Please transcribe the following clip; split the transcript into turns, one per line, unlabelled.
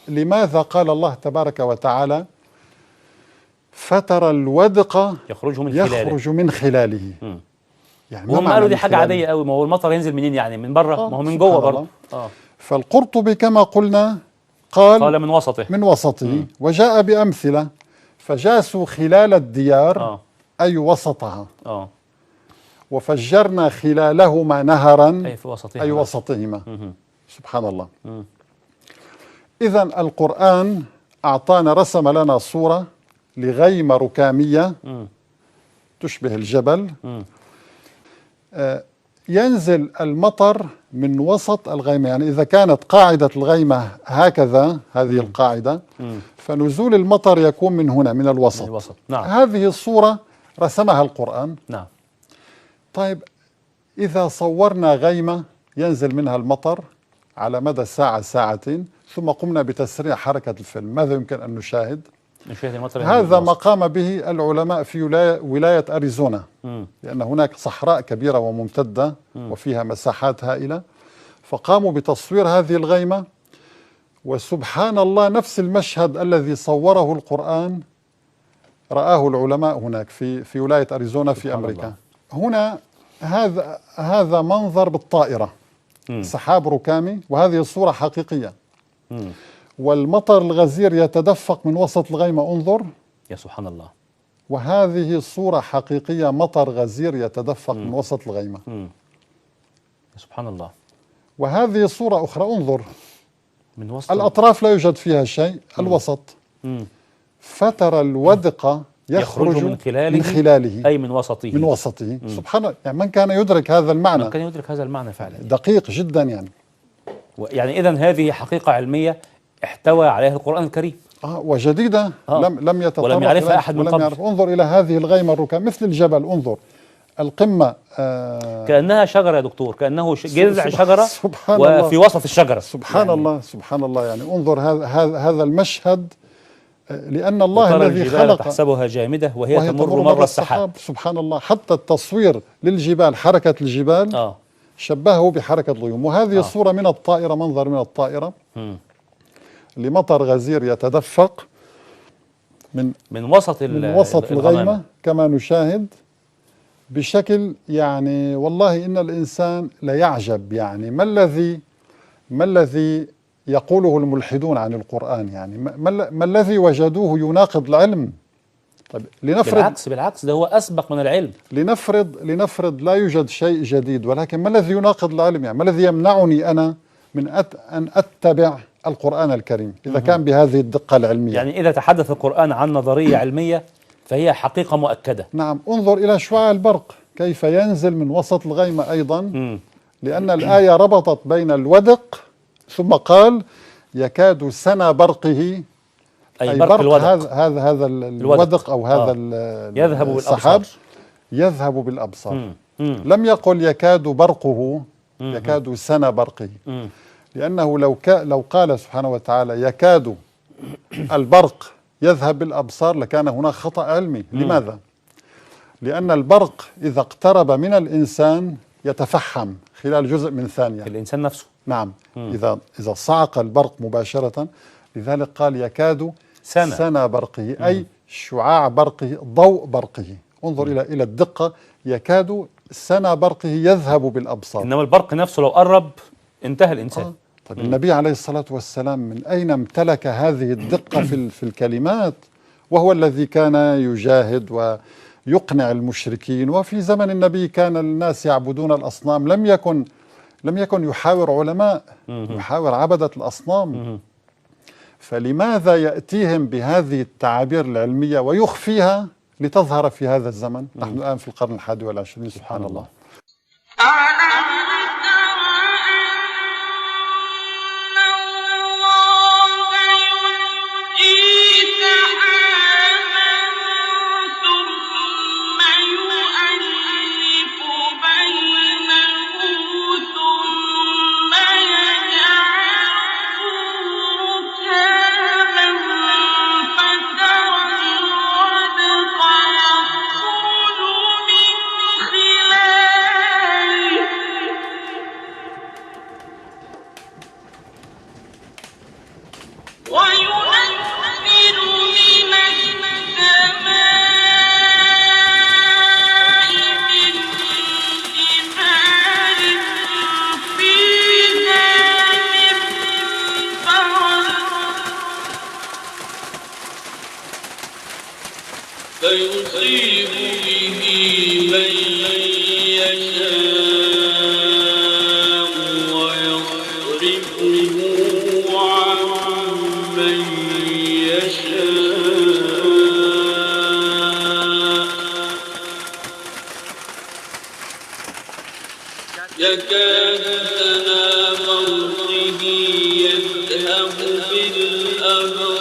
لماذا قال الله تبارك وتعالى فترى الودق يخرج من خلاله؟
يعني وهم قالوا دي حاجة عادية قوي، ما هو المطر ينزل منين يعني؟ من بره؟ ما هو من جوه برضه.
فالقرطبي كما قلنا قال
من وسطه
وجاء بأمثلة، فجاسوا خلال الديار أي وسطها، وفجرنا خلالهما نهرا أي وسطهما. سبحان الله. إذن القرآن أعطانا، رسم لنا صورة لغيمة ركامية تشبه الجبل، ينزل المطر من وسط الغيمة. يعني إذا كانت قاعدة الغيمة هكذا، هذه القاعدة، فنزول المطر يكون من هنا، من الوسط.
نعم.
هذه الصورة رسمها القرآن.
نعم.
طيب إذا صورنا غيمة ينزل منها المطر على مدى ساعة ساعتين، ثم قمنا بتسريع حركة الفيلم، ماذا يمكن أن نشاهد؟ هذا ما قام به العلماء في ولاية أريزونا، لأن هناك صحراء كبيرة وممتدة وفيها مساحات هائلة، فقاموا بتصوير هذه الغيمة. وسبحان الله، نفس المشهد الذي صوره القرآن رآه العلماء هناك في ولاية أريزونا في أمريكا. هنا هذا منظر بالطائرة، سحاب ركامي، وهذه الصورة حقيقية. والمطر الغزير يتدفق من وسط الغيمة، انظر
يا سبحان الله.
وهذه صورة حقيقية، مطر غزير يتدفق من وسط الغيمة.
يا سبحان الله.
وهذه صورة أخرى، انظر
من وسط
الأطراف لا يوجد فيها شيء، الوسط. فترى الودق يخرج من خلاله
أي من وسطه.
سبحان الله. يعني من كان يدرك هذا المعنى؟
من كان يدرك هذا المعنى فعلا،
دقيق جدا يعني.
يعني إذن هذه حقيقة علمية احتوى عليها القرآن الكريم،
وجديدة لم يتطرق
ولم يعرفها أحد من قبل.
انظر إلى هذه الغيمة الركام مثل الجبل، انظر القمة
كأنها شجرة يا دكتور، كأنه جذع شجرة وفي وسط الشجرة.
سبحان الله. سبحان الله. يعني انظر هذا المشهد، لأن الله الذي خلق
تحسبها جامدة وهي تمر مر السحاب.
سبحان الله. حتى التصوير للجبال، حركة الجبال شبهه بحركة الغيوم. وهذه الصورة من الطائرة، منظر من الطائرة لمطر غزير يتدفق من وسط الغيمة كما نشاهد بشكل، يعني والله إن الإنسان ليعجب. يعني ما الذي يقوله الملحدون عن القرآن؟ يعني ما الذي وجدوه يناقض العلم؟ طيب
بالعكس ده هو أسبق من العلم.
لنفرض لا يوجد شيء جديد، ولكن ما الذي يناقض العلم؟ يعني ما الذي يمنعني أنا من أن أتبع القرآن الكريم إذا كان بهذه الدقة العلمية؟
يعني إذا تحدث القرآن عن نظرية علمية فهي حقيقة مؤكدة.
نعم. انظر إلى شعاع البرق كيف ينزل من وسط الغيمة أيضا، لأن الآية ربطت بين الودق ثم قال يكاد سنا برقه،
أي برق الودق.
هذا الودق أو هذا السحاب يذهب بالأبصار. لم يقل يكاد برقه، يكاد سنا برقه، لأنه لو قال سبحانه وتعالى يكاد البرق يذهب بالأبصار لكان هناك خطأ علمي. لماذا؟ لأن البرق إذا اقترب من الإنسان يتفحم خلال جزء من ثانية،
الإنسان نفسه.
نعم. إذا صعق البرق مباشرة، لذلك قال يكاد سنا برقه، أي شعاع برقه، ضوء برقه. انظر إلى الدقة، يكاد سنا برقه يذهب بالأبصار.
إنما البرق نفسه لو قرب انتهى الإنسان.
طيب النبي عليه الصلاة والسلام من أين امتلك هذه الدقة في الكلمات، وهو الذي كان يجاهد ويقنع المشركين؟ وفي زمن النبي كان الناس يعبدون الأصنام، لم يكن يحاور علماء، يحاور عبدة الأصنام. فلماذا يأتيهم بهذه التعابير العلمية ويخفيها لتظهر في هذا الزمن؟ نحن الآن في القرن 21. سبحان الله.
وينزل من السماء من جبال فيها من برد فيصيب به من يشاء ويصرفه عن من يشاء يكاد سنا برقه يذهب بالأبصار